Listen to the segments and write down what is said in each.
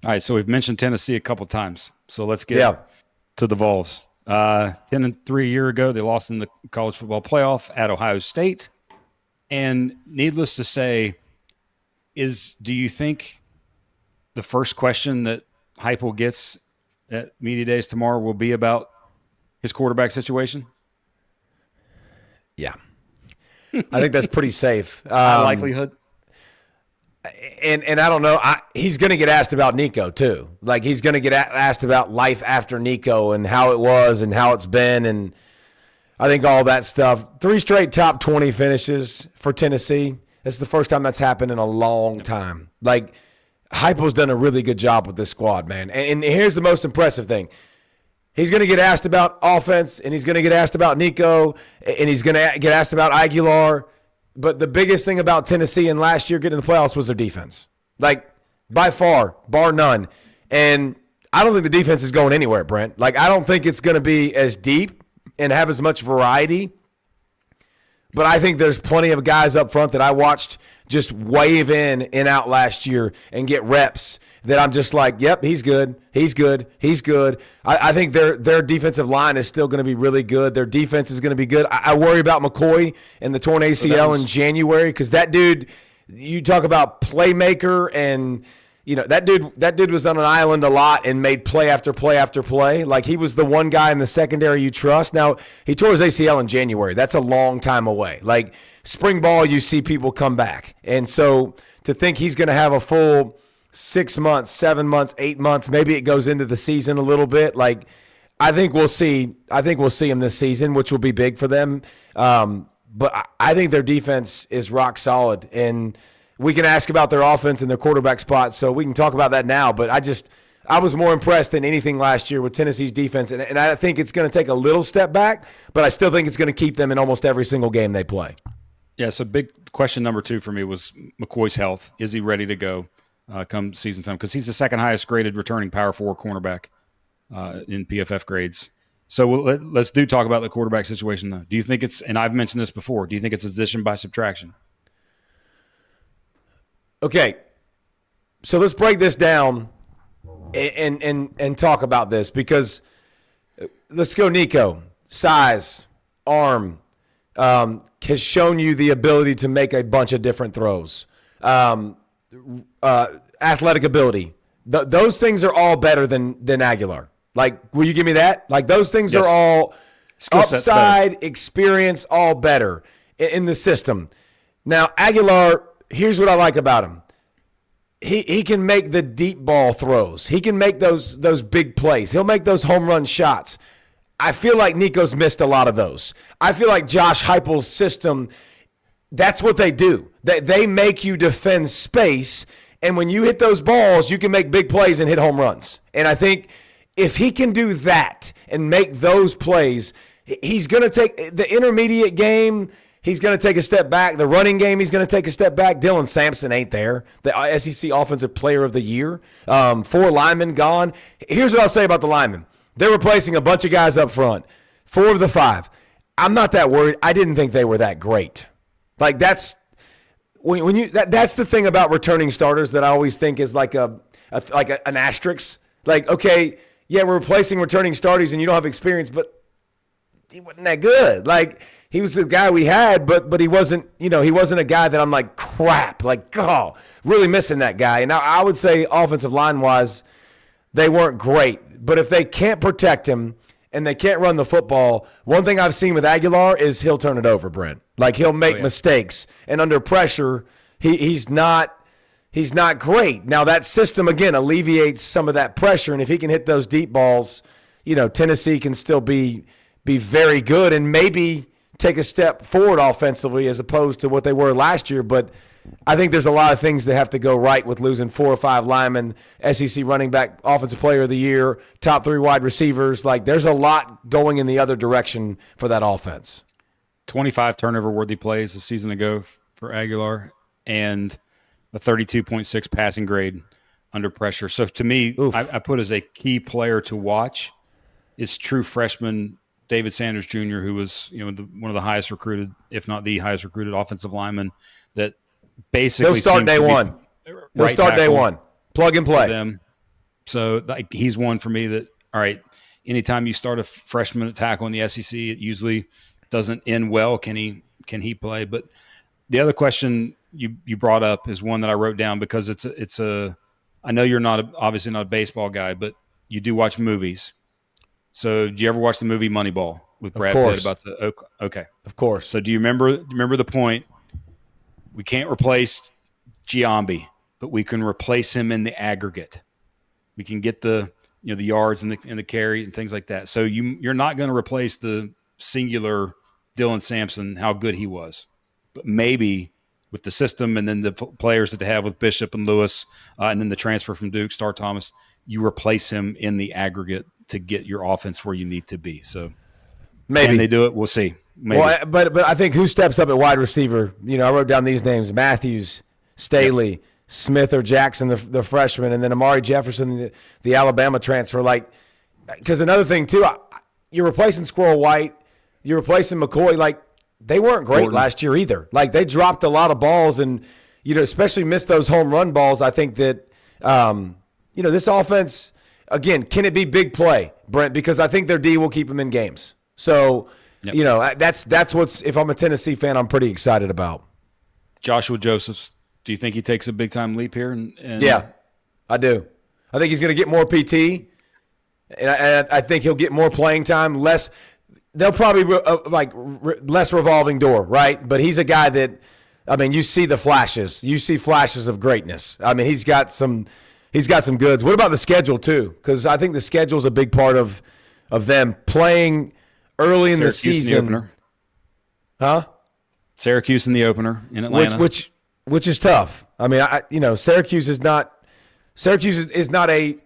All right, so we've mentioned Tennessee a couple times. So let's get Yeah. to the Vols. 10-3 a year ago, they lost in the college football playoff at Ohio State. And needless to say, do you think the first question that Heupel gets at media days tomorrow will be about his quarterback situation? Yeah. I think that's pretty safe. High likelihood. And I don't know. He's going to get asked about Nico too. Like he's going to get asked about life after Nico and how it was and how it's been, and I think all that stuff. 3 straight top 20 finishes for Tennessee. It's the first time that's happened in a long time. Like Heupel's done a really good job with this squad, man. And here's the most impressive thing. He's going to get asked about offense, and he's going to get asked about Nico, and he's going to get asked about Aguilar. But the biggest thing about Tennessee in last year getting to the playoffs was their defense. Like, by far, bar none. And I don't think the defense is going anywhere, Brent. Like, I don't think it's going to be as deep and have as much variety. But I think there's plenty of guys up front that I watched just wave in and out last year and get reps that I'm just like, yep, he's good. He's good. He's good. I think their defensive line is still going to be really good. Their defense is going to be good. I worry about McCoy and the torn ACL in January because that dude, you talk about playmaker and – you know, that dude was on an island a lot and made play after play after play. Like he was the one guy in the secondary you trust. Now, he tore his ACL in January. That's a long time away. Like spring ball, you see people come back. And so to think he's going to have a full 6 months, 7 months, 8 months, maybe it goes into the season a little bit. Like I think we'll see him this season, which will be big for them. But I think their defense is rock solid. And we can ask about their offense and their quarterback spot, so we can talk about that now. But I was more impressed than anything last year with Tennessee's defense, and I think it's going to take a little step back, but I still think it's going to keep them in almost every single game they play. Yeah, so big question number 2 for me was McCoy's health. Is he ready to go come season time? Because he's the second highest graded returning Power 4 cornerback in PFF grades. So let's talk about the quarterback situation, though. Do you think it's, and I've mentioned this before, do you think it's addition by subtraction? Okay, so let's break this down and talk about this because let's go Nico. Size, arm, has shown you the ability to make a bunch of different throws. Athletic ability. Those things are all better than Aguilar. Like, will you give me that? Like, those things are all upside, experience, all better in the system. Now, Aguilar, here's what I like about him. He can make the deep ball throws. He can make those big plays. He'll make those home run shots. I feel like Nico's missed a lot of those. I feel like Josh Heupel's system, that's what they do. They make you defend space, and when you hit those balls, you can make big plays and hit home runs. And I think if he can do that and make those plays, he's going to take the intermediate game. He's going to take a step back. The running game, he's going to take a step back. Dylan Sampson ain't there. The SEC Offensive Player of the Year. 4 linemen gone. Here's what I'll say about the linemen. They're replacing a bunch of guys up front. 4 of the 5. I'm not that worried. I didn't think they were that great. Like that's that's the thing about returning starters that I always think is like an asterisk. Like, okay, yeah, we're replacing returning starters and you don't have experience, but he wasn't that good. Like, he was the guy we had, but he wasn't, he wasn't a guy that I'm like, crap, like, oh, really missing that guy. And I would say offensive line-wise, they weren't great. But if they can't protect him and they can't run the football, one thing I've seen with Aguilar is he'll turn it over, Brent. Like, he'll make mistakes. And under pressure, he's not great. Now, that system, again, alleviates some of that pressure. And if he can hit those deep balls, Tennessee can still be very good and maybe take a step forward offensively as opposed to what they were last year. But I think there's a lot of things that have to go right with losing 4 or 5 linemen, SEC running back, offensive player of the year, top 3 wide receivers. Like, there's a lot going in the other direction for that offense. 25 turnover-worthy plays a season ago for Aguilar and a 32.6 passing grade under pressure. So to me, I put as a key player to watch is true freshman David Sanders Jr., who was one of the highest recruited, if not the highest recruited offensive lineman. That basically he'll start day one. He'll start day one. Plug and play. So like he's one for me that, all right, anytime you start a freshman at tackle in the SEC, it usually doesn't end well. Can he play? But the other question you brought up is one that I wrote down because it's a I know you're obviously not a baseball guy, but you do watch movies. So do you ever watch the movie Moneyball with Brad Pitt about the okay. Of course. So do you remember the point? We can't replace Giambi, but we can replace him in the aggregate. We can get the yards and the carries and things like that. So you're not going to replace the singular Dylan Sampson, how good he was, but maybe with the system and then the players that they have with Bishop and Lewis, and then the transfer from Duke, Star Thomas, you replace him in the aggregate to get your offense where you need to be. So maybe can they do it? We'll see. Maybe. Well, but I think who steps up at wide receiver? I wrote down these names: Matthews, Staley, Smith or Jackson, the freshman, and then Amari Jefferson, the Alabama transfer. Like, because another thing too, you're replacing Squirrel White, you're replacing McCoy. Like, they weren't great last year either. Like, they dropped a lot of balls, and especially missed those home run balls. I think that this offense, again, can it be big play, Brent? Because I think their D will keep them in games. So. Yep. That's what's, if I'm a Tennessee fan, I'm pretty excited about. Joshua Josephs, do you think he takes a big time leap here? Yeah, I do. I think he's going to get more PT, and I think he'll get more playing time. They'll probably less revolving door, right? But he's a guy that, you see the flashes. You see flashes of greatness. He's got some goods. What about the schedule too? Because I think the schedule is a big part of them playing early in the season. In the opener. Huh? Syracuse in the opener in Atlanta. Which is tough. Syracuse is not a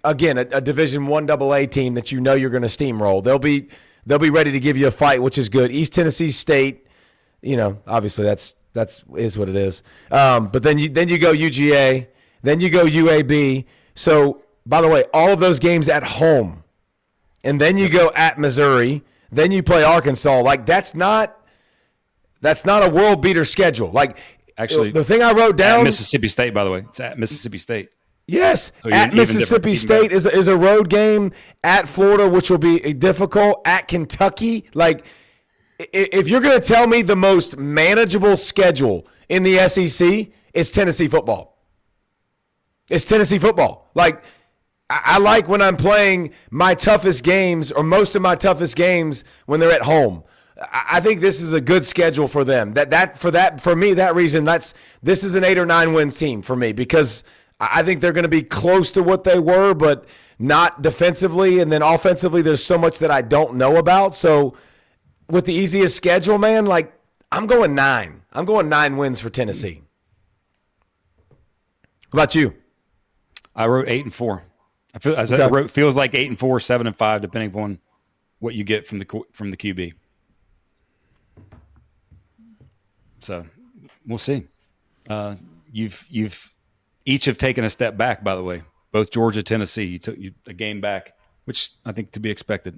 Division I AA team that you're going to steamroll. They'll be ready to give you a fight, which is good. East Tennessee State, obviously that's is what it is. But then you go UGA, then you go UAB. So, by the way, all of those games at home. And then you go at Missouri. Then you play Arkansas. Like, that's not a world beater schedule. Like, actually, the thing I wrote down, at Mississippi State, by the way, it's at Mississippi State. Yes, so at Mississippi State is a road game. At Florida, which will be difficult. At Kentucky, like, if you're going to tell me the most manageable schedule in the SEC, it's Tennessee football. It's Tennessee football. Like, I like when I'm playing my toughest games or most of my toughest games when they're at home. I think this is a good schedule for them. For me, that reason, this is an 8 or 9 win team for me, because I think they're going to be close to what they were, but not defensively. And then offensively, there's so much that I don't know about. So with the easiest schedule, man, like, I'm going 9. I'm going 9 wins for Tennessee. How about you? I wrote 8 and 4. I wrote feels like 8 and 4, 7 and 5, depending upon what you get from the QB. So we'll see. You've each have taken a step back, by the way. Both Georgia, Tennessee, you took a game back, which I think to be expected.